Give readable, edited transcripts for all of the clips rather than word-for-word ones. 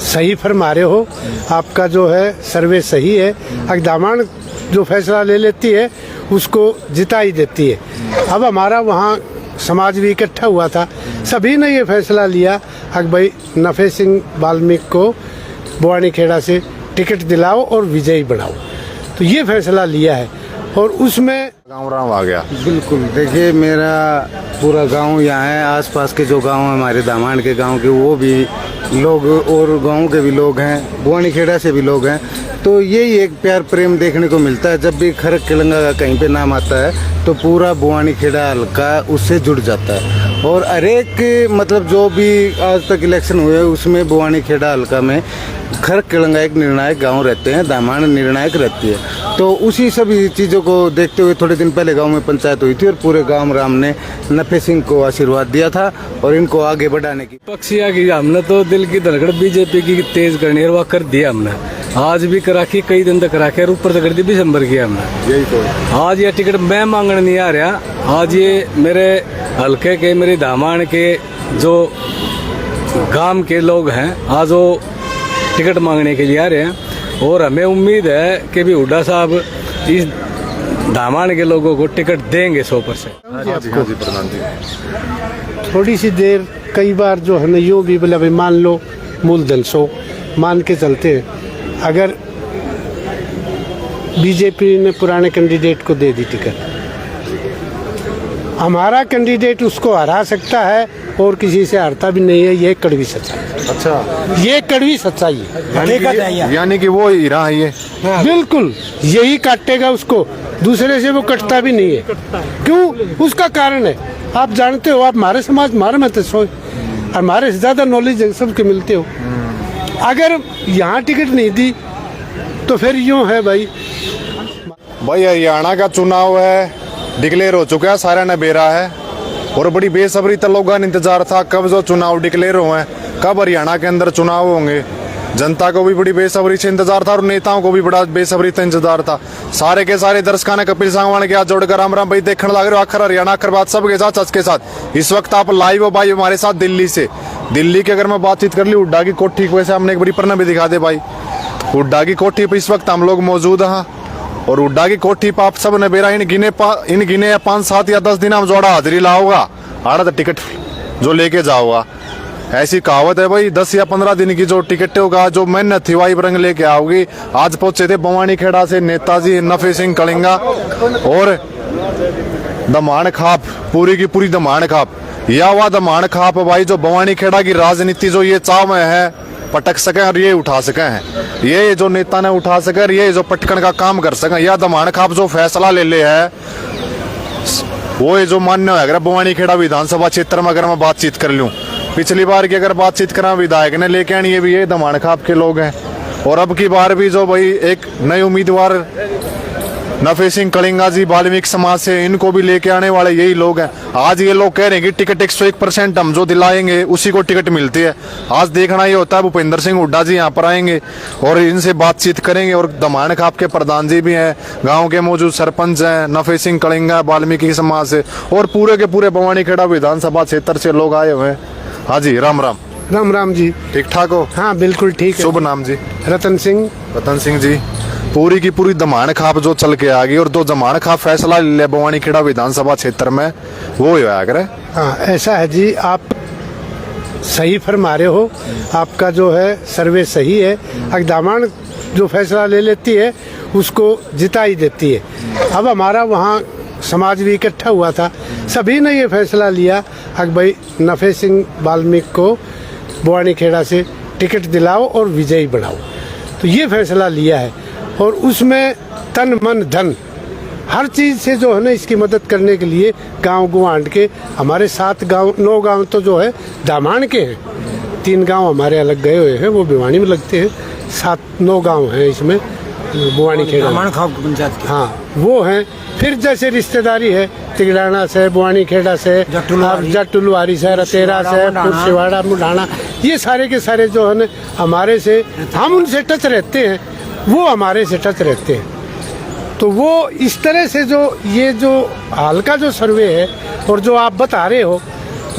सही फरमा रहे हो, आपका जो है सर्वे सही है। अगदामान जो फैसला ले लेती है उसको जिता ही देती है। अब हमारा वहाँ समाज भी इकट्ठा हुआ था, सभी ने ये फैसला लिया कि भाई नफे सिंह वाल्मीकि को बुआनी खेड़ा से टिकट दिलाओ और विजयी बनाओ। तो ये फैसला लिया है और उसमें गाँव राम आ गया। बिल्कुल, देखिए मेरा पूरा गांव यहाँ है, आसपास के जो गांव हैं हमारे दामाण के गांव के वो भी लोग और गांव के भी लोग हैं, बुआनी खेड़ा से भी लोग हैं। तो यही एक प्यार प्रेम देखने को मिलता है। जब भी खरक किलंगा का कहीं पे नाम आता है तो पूरा बुआनी खेड़ा हल्का उससे जुड़ जाता है। और हर एक मतलब जो भी आज तक इलेक्शन हुए उसमें बुआनी खेड़ा हल्का में खरक किलंगा एक निर्णायक गांव रहते हैं, दामाण निर्णायक रहती है। तो उसी सभी चीज़ों को देखते हुए थोड़े दिन पहले गांव में पंचायत हुई थी और पूरे गांव राम ने नफे सिंह को आशीर्वाद दिया था और इनको आगे बढ़ाने की पक्षिया की हमने तो दिल की धड़कन बीजेपी की तेज करनी है, वह कर दिया हमने। आज भी करा के कई दिन तक करा के और ऊपर तक कर दी दिसंबर की हमने। यही तो आज ये टिकट मैं मांगने नहीं आ रहा, आज ये मेरे हल्के के मेरे दामाण के जो गांव के लोग हैं आज वो टिकट मांगने के लिए आ रहे हैं। और हमें उम्मीद है कि भी हुड्डा साहब इस दामाण के लोगों को टिकट देंगे 100%। हाँ जी प्रधान जी। थोड़ी सी देर कई बार जो है ना यूँ भी बोला भाई मान लो मूलधन 100 मान के चलते हैं। अगर बीजेपी ने पुराने कैंडिडेट को दे दी टिकट, हमारा कैंडिडेट उसको हरा सकता है और किसी से हारता भी नहीं है, ये कड़वी सच्चाई। अच्छा, ये कड़वी सच्चाई है, यानी कि वो हीरा है ये। बिल्कुल यही काटेगा उसको, दूसरे से वो कटता भी नहीं है। क्यों? उसका कारण है, आप जानते हो, आप हमारे समाज हमारे में तो हमारे से ज्यादा नॉलेज सबके मिलते हो। अगर यहाँ टिकट नहीं दी तो फिर यूँ है भाई हरियाणा का चुनाव है, डिक्लेयर हो चुका है, सारा नबेरा है और बड़ी बेसब्री तक लोगों ने इंतजार था कब जो चुनाव डिक्लेयर हुए हैं, कब हरियाणा के अंदर चुनाव होंगे। जनता को भी बड़ी बेसब्री से इंतजार था और नेताओं को भी बड़ा बेसब्री से इंतजार था। सारे के सारे दर्शकों ने कपिल सांगवान के हाथ जोड़कर राम राम भाई देखने लग रहे हो आखिर हरियाणा आखिर बात सबके साथ सच के साथ। इस वक्त आप लाइव हो भाई हमारे साथ दिल्ली से। दिल्ली की अगर मैं बातचीत कर ली हुड्डा की कोठी को, वैसे हमने एक बड़ी पन्ना भी दिखा दे भाई, हुड्डा की कोठी पर इस वक्त हम लोग मौजूद हैं और हुड्डा की कोठी पर आप सब ने बेरा इन गिने 5, 7 या 10 दिन हम जोड़ा हाजिरी लाओगा, आड़ा टिकट जो लेके जाओगा। ऐसी कहावत है भाई, 10 या 15 दिन की जो टिकट होगा, जो मेहनत थी वही रंग लेके आओगी। आज पहुंचे थे बुआनी खेड़ा से नेताजी नफे सिंह कलिंगा और दमाण खाप, पूरी की पूरी दमाण खाप, या हुआ दमाण खाप भाई जो बुआनी खेड़ा की राजनीति जो ये चाव में है पटक सके और ये उठा सके हैं, ये जो नेता ने उठा सके और ये जो पटकन का काम कर सके, या दमाण खाप जो फैसला ले ले है वो ये जो मान्य है। अगर बुआनी खेड़ा विधानसभा क्षेत्र में अगर मैं बातचीत कर लूं, पिछली बार की अगर बातचीत करा विधायक ने लेके आनी ये भी ये दमाण खाप के लोग हैं और अब की बार भी जो भाई एक नए उम्मीदवार नफे सिंह कलिंगा जी वाल्मीकि समाज से, इनको भी लेके आने वाले यही लोग हैं। आज ये लोग कह रहे हैं कि टिकट 101% हम जो दिलाएंगे उसी को टिकट मिलती है। आज देखना ये होता है भूपेंद्र सिंह हुड्डा जी यहाँ पर आएंगे और इनसे बातचीत करेंगे और दमाण खाप के प्रधान जी भी हैं, गाँव के मौजूद सरपंच हैं नफे सिंह कलिंगा वाल्मीकि समाज से और पूरे के पूरे बुआनी खेड़ा विधानसभा क्षेत्र से लोग आए हुए हैं। हाँ जी, राम राम। राम राम जी। ठीक ठाक हो? हाँ बिल्कुल ठीक है। शुभ नाम जी? रतन सिंह। रतन सिंह जी, पूरी की पूरी दमाण खाप जो चल के आ गई और दो दमाण खाप फैसला ले बुआनी खेड़ा विधानसभा क्षेत्र में वो होया करे। हाँ ऐसा है जी, आप सही फरमा रहे हो, आपका जो है सर्वे सही है। अगदामान जो फैसला ले लेती है उसको जिता ही देती है। अब हमारा वहाँ समाज भी इकट्ठा हुआ था, सभी ने ये फैसला लिया कि भाई नफे सिंह वाल्मीकि को बुआनी खेड़ा से टिकट दिलाओ और विजयी बनाओ। तो ये फैसला लिया है और उसमें तन मन धन हर चीज़ से जो है ना इसकी मदद करने के लिए गांव गुआंड के हमारे 9 गांव तो जो है दामाण के हैं, 3 गांव हमारे अलग गए हुए हैं, वो भिवानी में लगते हैं। 9 गांव हैं इसमें बुआनी खेड़ा पंचायत के। हाँ वो हैं। फिर जैसे रिश्तेदारी है तिगड़ाना से, बुआनी खेड़ा से, जटुलवारी से, रतेरा से, सिवाड़ा, मुढ़ाना, ये सारे के सारे जो है ना हमारे से, हम उनसे टच रहते हैं, वो हमारे से टच रहते हैं। तो वो इस तरह से जो ये जो हाल का जो सर्वे है और जो आप बता रहे हो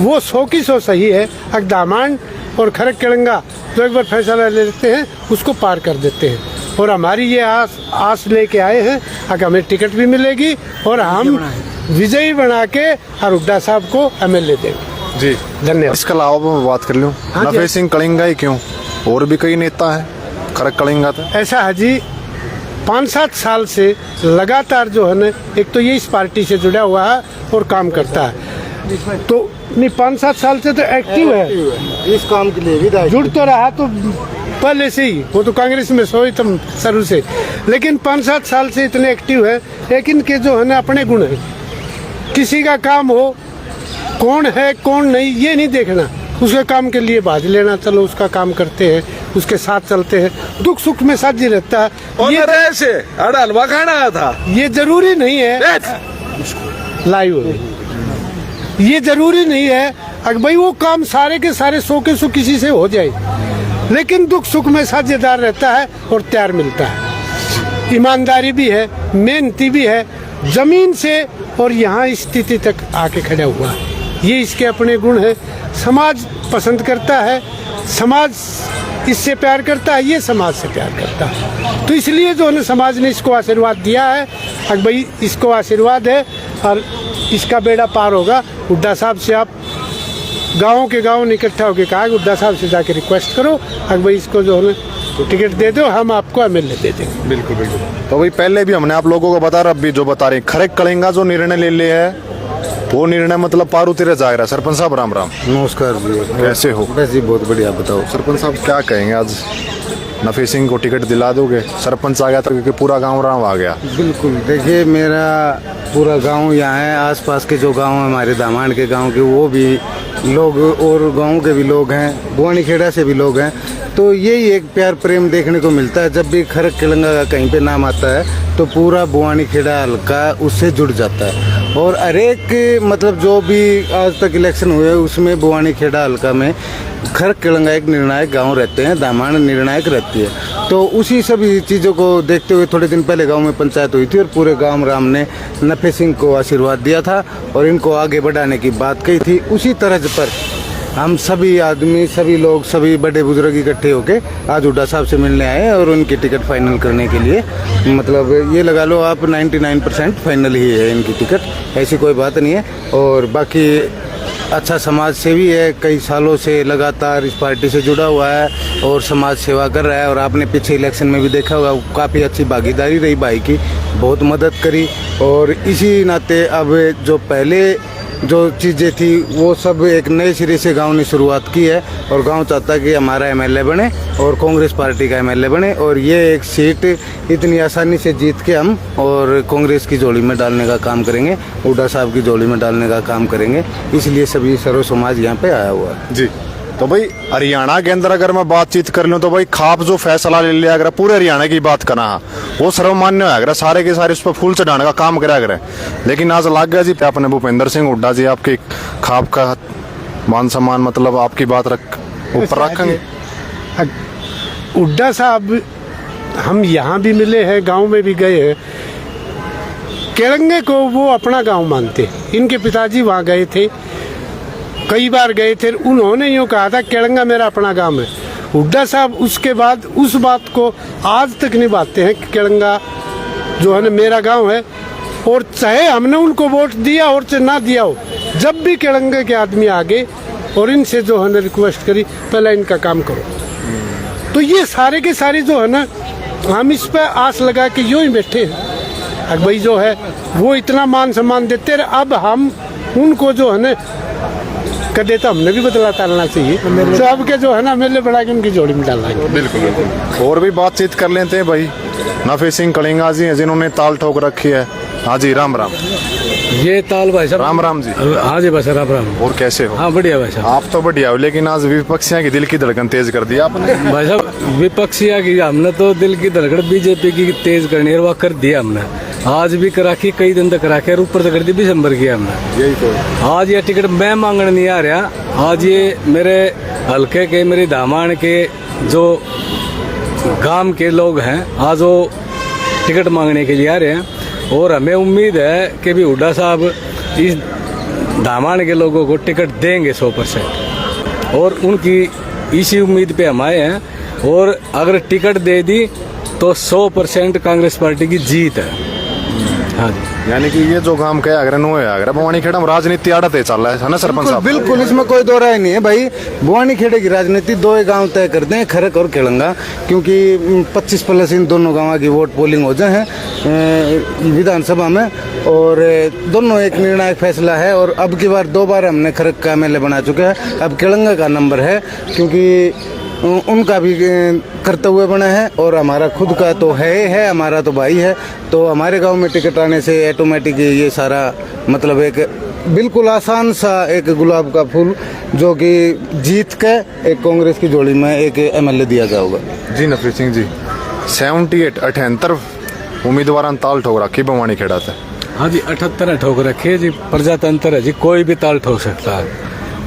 वो 100 की 100 सही है। अगदामान और खरक किलंगा जो एक बार फैसला ले लेते हैं उसको पार कर देते हैं। और हमारी ये आस लेके आए हैं कि हमें टिकट भी मिलेगी और हम विजयी बना के और हुड्डा साहब को MLA देंगे। जी धन्यवाद। इसके अलावा मैं बात कर लूँ, हाँ जी। नफे सिंह कलिंगा ही क्यों, और भी कई नेता है खरक कलिंगा तो ऐसा है जी, 5-7 साल से लगातार जो है ना, एक तो ये इस पार्टी से जुड़ा हुआ है और काम करता है, तो नहीं 5-7 साल से तो एक्टिव है, इस काम के लिए भी दायित्व जुड़ तो रहा तो पहले से ही, वो तो कांग्रेस में सोई तुम शुरू से, लेकिन 5-7 साल से इतने एक्टिव है। लेकिन के जो है ना अपने गुण है, किसी का काम हो, कौन है कौन नहीं ये नहीं देखना, उसके काम के लिए बाज लेना, चलो उसका काम करते हैं, उसके साथ चलते हैं, दुख सुख में साथ ही रहता है। ऐसे हलवा खाना था, ये जरूरी नहीं है लाइव हो गई। ये जरूरी नहीं है अगर भाई वो काम सारे के सारे 100 के 100 किसी से हो जाए, लेकिन दुख सुख में साझेदार रहता है और प्यार मिलता है। ईमानदारी भी है, मेहनती भी है, जमीन से और यहाँ स्थिति तक आके खड़ा हुआ है, ये इसके अपने गुण है। समाज पसंद करता है, समाज इससे प्यार करता है, ये समाज से प्यार करता है, तो इसलिए जो है ना समाज ने इसको आशीर्वाद दिया है कि भाई इसको आशीर्वाद है और इसका बेड़ा पार होगा। हुड्डा साहब से आप गाँव के गाँव इकट्ठा होकर कहा कि हुड्डा साहब से जाके रिक्वेस्ट करो कि भाई इसको जो है ना टिकट दे दो, हम आपको MLA दे देंगे। बिल्कुल बिल्कुल। तो भाई पहले भी हमने आप लोगों को बता रहा, अब भी जो बता रहे, खरक कलिंगा जो निर्णय ले लिया है वो निर्णय मतलब पारू तेरे जाग रहा है। सरपंच साहब राम राम। नमस्कार जी, कैसे हो? बस जी बहुत बढ़िया। बताओ सरपंच साहब क्या कहेंगे, आज नफे सिंह को टिकट दिला दोगे? सरपंच आ गया था क्योंकि पूरा गांव राम आ गया। बिल्कुल, देखिए मेरा पूरा गांव यहाँ है, आसपास के जो गांव हैं हमारे दामाण के गांव के, वो भी लोग और गांव के भी लोग हैं, बुआनी खेड़ा से भी लोग हैं, तो यही एक प्यार प्रेम देखने को मिलता है। जब भी खरक कलिंगा का कहीं पे नाम आता है तो पूरा बुआनी खेड़ा हल्का उससे जुड़ जाता है। और हर एक मतलब जो भी आज तक इलेक्शन हुए उसमें बुआनी खेड़ा हल्का में खरक कलिंगा एक निर्णायक गांव रहते हैं, दामाण निर्णायक रहती है। तो उसी सभी चीज़ों को देखते हुए थोड़े दिन पहले गांव में पंचायत हुई थी और पूरे गांव राम ने नफे सिंह को आशीर्वाद दिया था और इनको आगे बढ़ाने की बात कही थी। उसी तर्ज पर हम सभी आदमी, सभी लोग, सभी बड़े बुजुर्ग इकट्ठे होके आज हुड्डा साहब से मिलने आए और उनकी टिकट फाइनल करने के लिए, मतलब ये लगा लो आप 99% फाइनल ही है इनकी टिकट, ऐसी कोई बात नहीं है। और बाकी अच्छा समाज सेवी है, कई सालों से लगातार इस पार्टी से जुड़ा हुआ है और समाज सेवा कर रहा है। और आपने पीछे इलेक्शन में भी देखा होगा काफ़ी अच्छी भागीदारी रही भाई की, बहुत मदद करी। और इसी नाते अब जो पहले जो चीज़ें थी वो सब एक नए सिरे से गांव ने शुरुआत की है और गांव चाहता है कि हमारा MLA बने और कांग्रेस पार्टी का MLA बने और ये एक सीट इतनी आसानी से जीत के हम और कांग्रेस की झोली में डालने का काम करेंगे, हुड्डा साहब की झोली में डालने का काम करेंगे। इसलिए सभी सर्व समाज यहाँ पे आया हुआ है जी। तो भाई हरियाणा के अंदर अगर मैं बातचीत कर लूँ तो भाई खाप जो फैसला ले लिया, अगर पूरे हरियाणा की बात करना वो सर्वमान्य है, अगर सारे के सारे उस पर फूल चढ़ाने का काम करा करे। लेकिन आज लग गया जी अपने भूपेंद्र सिंह हुड्डा जी आपके खाप का मान सम्मान, मतलब आपकी बात ऊपर रखेंगे। हुड्डा साहब हम यहाँ भी मिले हैं, गांव में भी गए हैं, केलंगे को वो अपना गांव मानते, इनके पिताजी वहाँ गए थे, कई बार गए थे, उन्होंने यूँ कहा था केलंगा मेरा अपना गांव है। हुड्डा साहब उसके बाद उस बात को आज तक निभाते हैं कि केलंगा जो है ना मेरा गांव है। और चाहे हमने उनको वोट दिया और चाहे ना दिया हो, जब भी केलंगा के आदमी आगे और इनसे जो है ना रिक्वेस्ट करी पहले इनका काम करो, तो ये सारे के सारे जो है ना हम इस पर आस लगा के यूँ ही बैठे हैं। अब भाई जो है वो इतना मान सम्मान देते रहे, अब हम उनको जो है ना कदे तो हमने भी बदला डालना चाहिए, तो अब के जो है ना MLA बढ़ा के उनकी जोड़ी में डालना है। बिल्कुल बिल्कुल। और भी बातचीत कर लेते हैं भाई। नफे सिंह कलिंगा जी हैं जिन्होंने ताल ठोक रखी है। हाँ जी राम राम। ये ताल भाई साहब। राम राम जी। हाँ जी भाई साहब राम राम। और कैसे हो? हाँ बढ़िया भाई साहब। आप तो बढ़िया हो, लेकिन आज विपक्षियों की दिल की धड़कन तेज कर दी आपने। भाई साहब विपक्षिया की हमने तो दिल की धड़कन बीजेपी की तेज करनी है, वह कर दिया हमने, आज भी करा के कई दिन तक करा के ऊपर तक कर दी, दिसंबर किया हमने। यही तो आज ये टिकट मैं मांगने नहीं आ रहा, आज ये मेरे हल्के के, मेरे दामाण के जो गांव के लोग हैं आज वो टिकट मांगने के लिए आ रहे हैं। और हमें उम्मीद है कि भी हुड्डा साहब इस दामाण के लोगों को टिकट देंगे 100%। और उनकी इसी उम्मीद पे हम आए हैं। और अगर टिकट दे दी तो 100% कांग्रेस पार्टी की जीत है। हाँ जी, यानी कि ये जो काम कहे अगर नो है अगर भवानी खेड़ा में राजनीति आड़त है चल रहा है ना सरपंच साहब? बिल्कुल, इसमें कोई दो राय नहीं है भाई। भवानी खेड़े की राजनीति दो ही गांव तय करते हैं, खरक और केलंगा, क्योंकि 25 प्लस इन दोनों गांवों की वोट पोलिंग हो जाए हैं विधानसभा में, और दोनों एक निर्णायक फैसला है। और अब की बार 2 बार हमने खरक का MLA बना चुके हैं, अब केलंगा का नंबर है, क्योंकि उनका भी कर्तव्य बना है और हमारा खुद का तो है, हमारा तो भाई है। तो हमारे गांव में टिकट आने से ऑटोमेटिक ये सारा मतलब एक बिल्कुल आसान सा एक गुलाब का फूल जो कि जीत के एक कांग्रेस की जोड़ी में एक MLA दिया जाएगा। जी नफरीत सिंह जी, 78 उम्मीदवार ताल ठोक रखी भवानी खेड़ा से। हाँ जी, 78 ठोक रखे जी, प्रजातंत्र है जी, कोई भी ताल ठोक सकता है।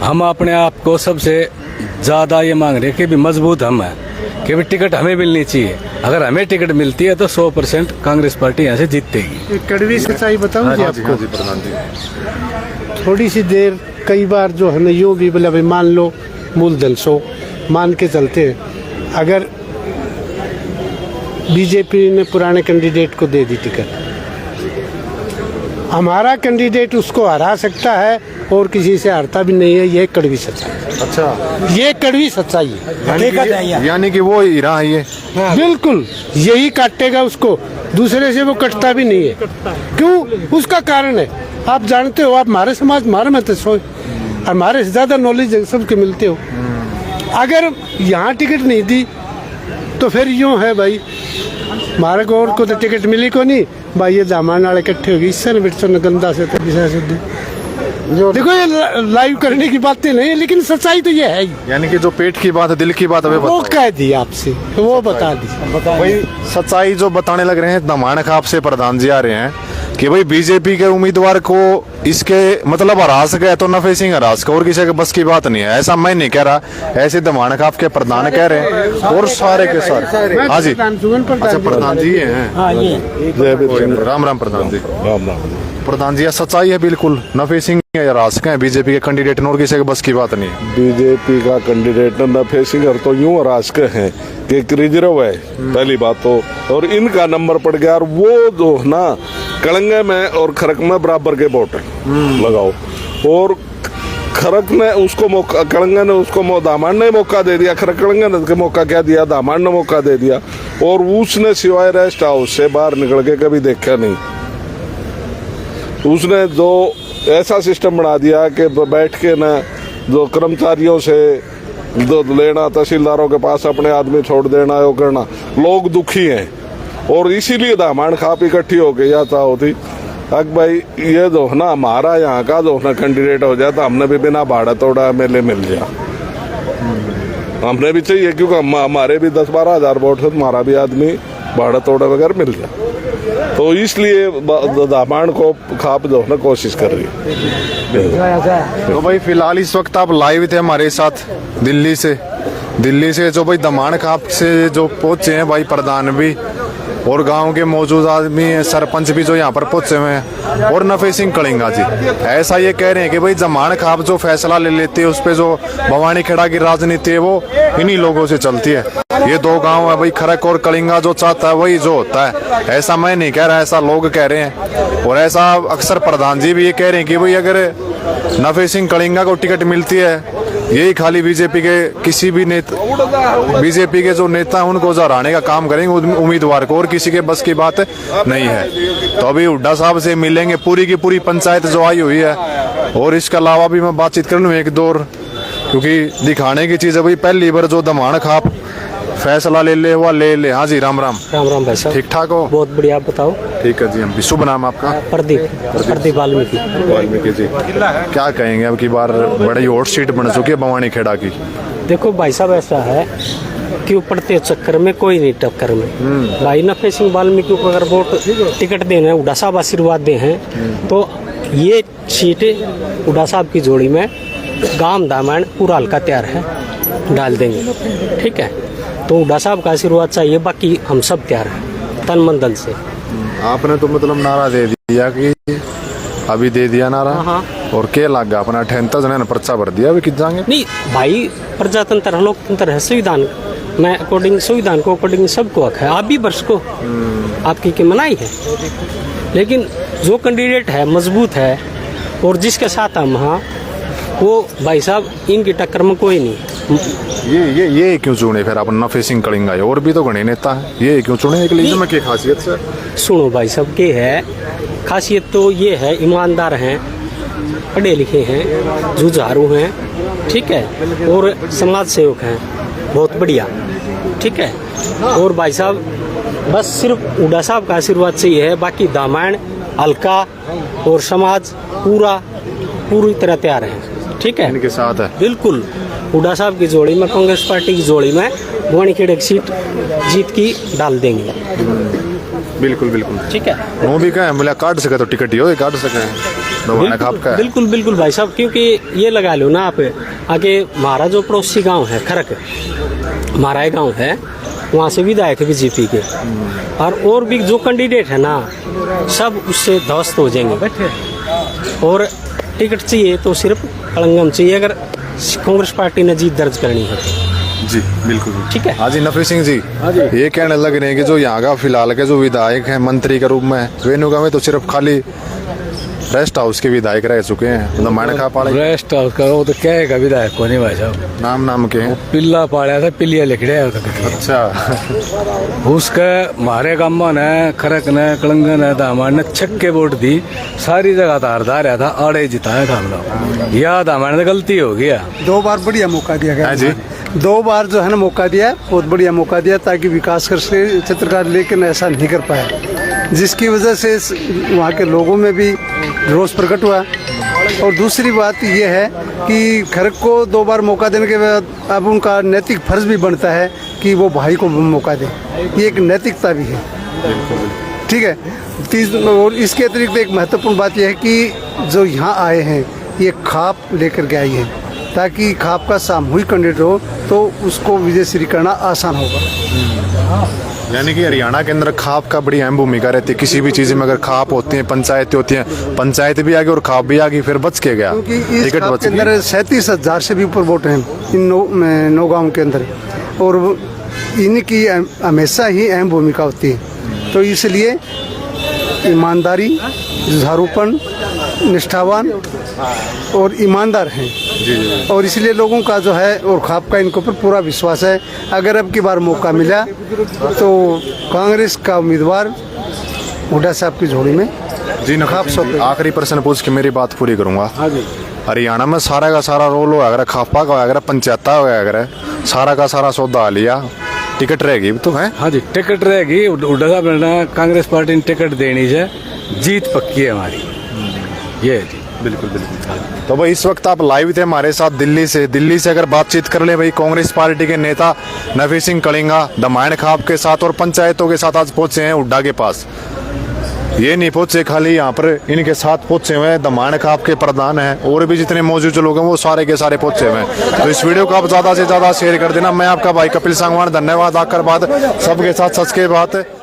हम अपने आप को सबसे ज़्यादा ये मांग रहे हैं कि भी मजबूत हम हैं कि भी टिकट हमें मिलनी चाहिए। अगर हमें टिकट मिलती है तो 100% कांग्रेस पार्टी यहाँ से जीतेगी। एक कड़वी सच्चाई बताऊं जी आपको? जी प्रधान जी, थोड़ी सी देर कई बार जो है ना यूँ भी बोला भाई मान लो मूलधन 100 मान के चलते हैं, अगर बीजेपी ने पुराने कैंडिडेट को दे दी टिकट, हमारा कैंडिडेट उसको हरा सकता है और किसी से हारता भी नहीं है। ये कड़वी सच्चाई, अच्छा ये कड़वी सच्चाई है। यानी कि वो हीरा है ये। बिल्कुल यही काटेगा उसको, दूसरे से वो कटता भी नहीं है। क्यों? उसका कारण है, आप जानते हो, आप हमारे समाज हमारे में तो सो हमारे से ज्यादा नॉलेज सबके मिलते हो। अगर यहाँ टिकट नहीं दी तो फिर यूँ है भाई, हमारे को तो टिकट मिली को नहीं भाई, ये दामान वाले इकट्ठे होगी इससे न गंदा से जो देखो ये लाइव करने की बातें नहीं है, लेकिन सच्चाई तो ये है ही। यानी कि जो पेट की बात है, दिल की बात है, वो कह दी आपसे, वो बता दी। भाई सच्चाई जो बताने लग रहे हैं दमाण खाप से प्रधान जी आ रहे हैं कि भाई बीजेपी के उम्मीदवार को इसके मतलब हरा सके तो नफे सिंह हरा सके, और किसी के बस की बात नहीं है। ऐसा मैं नहीं कह रहा, ऐसे दमाण खाप के प्रधान कह रहे हैं और सारे के सारे। हाँ जी, अच्छा प्रधान जी हैं। राम राम प्रधान जी। प्रधान जी, सच्चाई है बिल्कुल नफे सिंह हरा सके बीजेपी के कैंडिडेट, और किसी के बस की बात नहीं है। बीजेपी का कैंडिडेट नफे सिंह तो यूं रास्क है कि एक रिजर्व है पहली बात तो, और इनका नंबर पड़ गया। और वो जो ना कलंगे में और खरक में बराबर के वोट लगाओ, और खरक ने उसको मौका, कलंगा ने उसको दामान ने मौका दे दिया, खरक कलंगा ने मौका क्या दिया, दामान ने मौका दे दिया, और उसने सिवाय रेस्ट हाउस से बाहर निकल के कभी देखा नहीं। उसने जो ऐसा सिस्टम बना दिया कि बैठ के ना जो कर्मचारियों से जो लेना, तहसीलदारों के पास अपने आदमी छोड़ देना, वो करना, लोग दुखी हैं। और इसीलिए दामान खाप इकट्ठी हो गई या होती अक भाई ये जो ना हमारा यहाँ का जो ना कैंडिडेट हो जाए तो हमने भी बिना भाड़ा तोड़ा MLA मिल जाए, हमने भी चाहिए, क्योंकि हमारे भी 10-12 हज़ार वोट है, हमारा भी आदमी भाड़ा तोड़ा वगैरह मिल जाए। तो इसलिए दामान को खाप जो ना कोशिश कर रही है। तो भाई फिलहाल इस वक्त आप लाइव थे हमारे साथ दिल्ली से जो भाई दमाण खाप से जो पहुंचे हैं भाई प्रधान भी और गांव के मौजूद आदमी सरपंच भी जो यहाँ पर पहुंचे हुए हैं, और नफे सिंह कलिंगा जी ऐसा ये कह रहे हैं कि भाई दमाण खाप जो फैसला ले लेते हैं उस पर जो भवानी खेड़ा की राजनीति है वो इन्हीं लोगों से चलती है। ये 2 गांव है भाई, खरक और कलिंगा, जो चाहता है वही जो होता है। ऐसा मैं नहीं कह रहा, ऐसा लोग कह रहे हैं, और ऐसा अक्सर प्रधान जी भी ये कह रहे हैं कि भाई अगर नफे सिंह कलिंगा को टिकट मिलती है, यही खाली बीजेपी के किसी भी नेता, बीजेपी के जो नेता हैं उनको हराने का काम करेंगे उम्मीदवार को, और किसी के बस की बात नहीं है। तो अभी हुड्डा साहब से मिलेंगे, पूरी की पूरी पंचायत जो आई हुई है, और इसके अलावा भी मैं बातचीत कर लूँ 1-2, क्योंकि दिखाने की चीज़ है भाई। पहली बार जो दमाण खाप फैसला ले ले हुआ ले ले। हाँ जी, राम राम। राम राम भाई साहब, ठीक ठाक हो? बहुत बढ़िया, आप बताओ। ठीक है जी, हम भी। शुभ नाम आपका? प्रदीप वाल्मीकि जी। क्या कहेंगे अब की बार बड़ी हॉट सीट बन चुकी है भवानी खेड़ा की? देखो भाई साहब, ऐसा है कि पड़ते चक्कर में कोई नहीं टक्कर में। भाई नफे सिंह वाल्मीकि को अगर वोट टिकट देना है, हुड्डा साहब आशीर्वाद दे हैं, तो ये सीटें हुड्डा साहब की जोड़ी में गांव दामन पूरा हल्का तैयार है, डाल देंगे। ठीक है, तो हुड्डा साहब का आशीर्वाद चाहिए, बाकी हम सब तैयार हैं तन मन धन से। आपने तो मतलब नारा दे दिया कि अभी दे दिया नारा। हाँ, और के लग गया अपना 38 जने ने पर्चा भर दिया अभी कित जाएंगे नहीं भाई, प्रजातंत्र है, लोकतंत्र है, संविधान मैं अकॉर्डिंग संविधान को अकॉर्डिंग सबको हक है। आप भी वर्ष को आपकी की मनाही है, लेकिन जो कैंडिडेट है मजबूत है और जिसके साथ हम हाँ, वो भाई साहब इनकी टक्कर में कोई नहीं। ये क्यों चुने फिर अपन नफे सिंह कलिंगा और भी तो घने नेता है, ये क्यों चुने एक लीडर में क्या खासियत सर? सुनो भाई साहब, के है खासियत तो ये है, ईमानदार हैं, पढ़े लिखे हैं, जुझारू हैं, ठीक है, और समाज सेवक हैं, बहुत बढ़िया, ठीक है। और भाई साहब बस सिर्फ हुड्डा साहब का आशीर्वाद से ही है, बाकी दामायण हल्का और समाज पूरी तरह तैयार है, ठीक है, इनके साथ है बिल्कुल। हुड्डा साहब की जोड़ी में, कांग्रेस पार्टी की जोड़ी में भवानीखेड़ा की सीट जीत की डाल देंगे, बिल्कुल बिल्कुल, ठीक है। वो भी कहें मुला काट सके तो टिकट ही हो काट सके दबाने का आपका है। बिल्कुल बिल्कुल भाई साहब, क्योंकि ये लगा लो ना आप आगे, हमारा जो पड़ोसी गांव है खरक, हमारा गांव है, वहाँ से विधायक है बीजेपी के, और भी जो कैंडिडेट है ना सब उससे ध्वस्त हो जाएंगे। और टिकट चाहिए तो सिर्फ कलंगम चाहिए, अगर कांग्रेस पार्टी ने जीत दर्ज करनी है जी बिल्कुल, ठीक है। हाँ जी नफरी सिंह जी, ये कहने लग रहे हैं कि जो यहाँ का फिलहाल के जो विधायक हैं मंत्री के रूप में वेनुगा में तो सिर्फ खाली रेस्ट हाउस के विधायक रह चुके हैं, दमाण खा पाड़े रेस्ट हाउस का वो तो क्या है विधायक को नहीं भाई साहब, नाम के हैं। पिल्ला पाड़ा था, पिलिया लिख रहा है अच्छा उसका मारे गामा ने खरक ने कलंगन ने दामन ने छक्के वोट दी, सारी जगह धारदार रहा था, आड़े जिताया था हम लोग। याद हमारे गलती हो गया, 2 बार बढ़िया मौका दिया गया जी, 2 बार जो है ना मौका दिया, बहुत बढ़िया मौका दिया ताकि विकास कर सके चित्रकार, लेकिन ऐसा नहीं कर पाया, जिसकी वजह से वहाँ के लोगों में भी रोष प्रकट हुआ। और दूसरी बात यह है कि खरक को 2 बार मौका देने के बाद अब उनका नैतिक फर्ज भी बनता है कि वो भाई को मौका दे, ये एक नैतिकता भी है, ठीक है। और इसके अतिरिक्त एक महत्वपूर्ण बात यह है कि जो यहाँ आए हैं ये खाप लेकर के आई है, ताकि खाप का सामूहिक कैंडिडेट हो तो उसको विजय श्री करना आसान होगा। यानी कि हरियाणा के अंदर खाप का बड़ी अहम भूमिका रहती है, किसी भी चीज में अगर खाप होती है, पंचायतें होती हैं, पंचायत भी आ गई और खाप भी आ गई, फिर बच के गया, क्योंकि इस टिकट खाप बच के अंदर 37,000 से भी ऊपर वोट हैं इन 9 गाँव के अंदर, और इनकी हमेशा ही अहम भूमिका होती है। तो इसलिए ईमानदारी, जुझारूपन, निष्ठावान और ईमानदार हैं, और इसलिए लोगों का जो है और खाप का इनके ऊपर पूरा विश्वास है। अगर अब की बार मौका मिला तो कांग्रेस का उम्मीदवार हुड्डा साहब की झोली में जी खाप सौंपे। आखिरी प्रश्न पूछ के मेरी बात पूरी करूंगा। हरियाणा में सारा का सारा रोल होगा, अगर खापा का अगर पंचायत होगा, अगर सारा का सारा सौदा लिया, टिकट रहेगी तो है। हाँ जी टिकट रहेगी, हुड्डा साहब ने कांग्रेस पार्टी ने टिकट देनी है, जीत पक्की है हमारी, ये है जी। बिल्कुल बिल्कुल। तो भाई इस वक्त आप लाइव थे हमारे साथ दिल्ली से अगर बातचीत कर ले भाई, कांग्रेस पार्टी के नेता नफी सिंह कलिंगा दमायण खाप के साथ और पंचायतों के साथ आज पहुंचे हैं हुड्डा के पास। ये नहीं पहुंचे खाली यहाँ पर, इनके साथ पहुंचे हुए हैं दमायण खाप के प्रधान हैं, और भी जितने मौजूद लोग हैं वो सारे के सारे पहुंचे हुए हैं। तो इस वीडियो को आप ज्यादा से ज्यादा शेयर कर देना। मैं आपका भाई कपिल सांगवान, धन्यवाद। आकर बात सबके साथ सच के बात।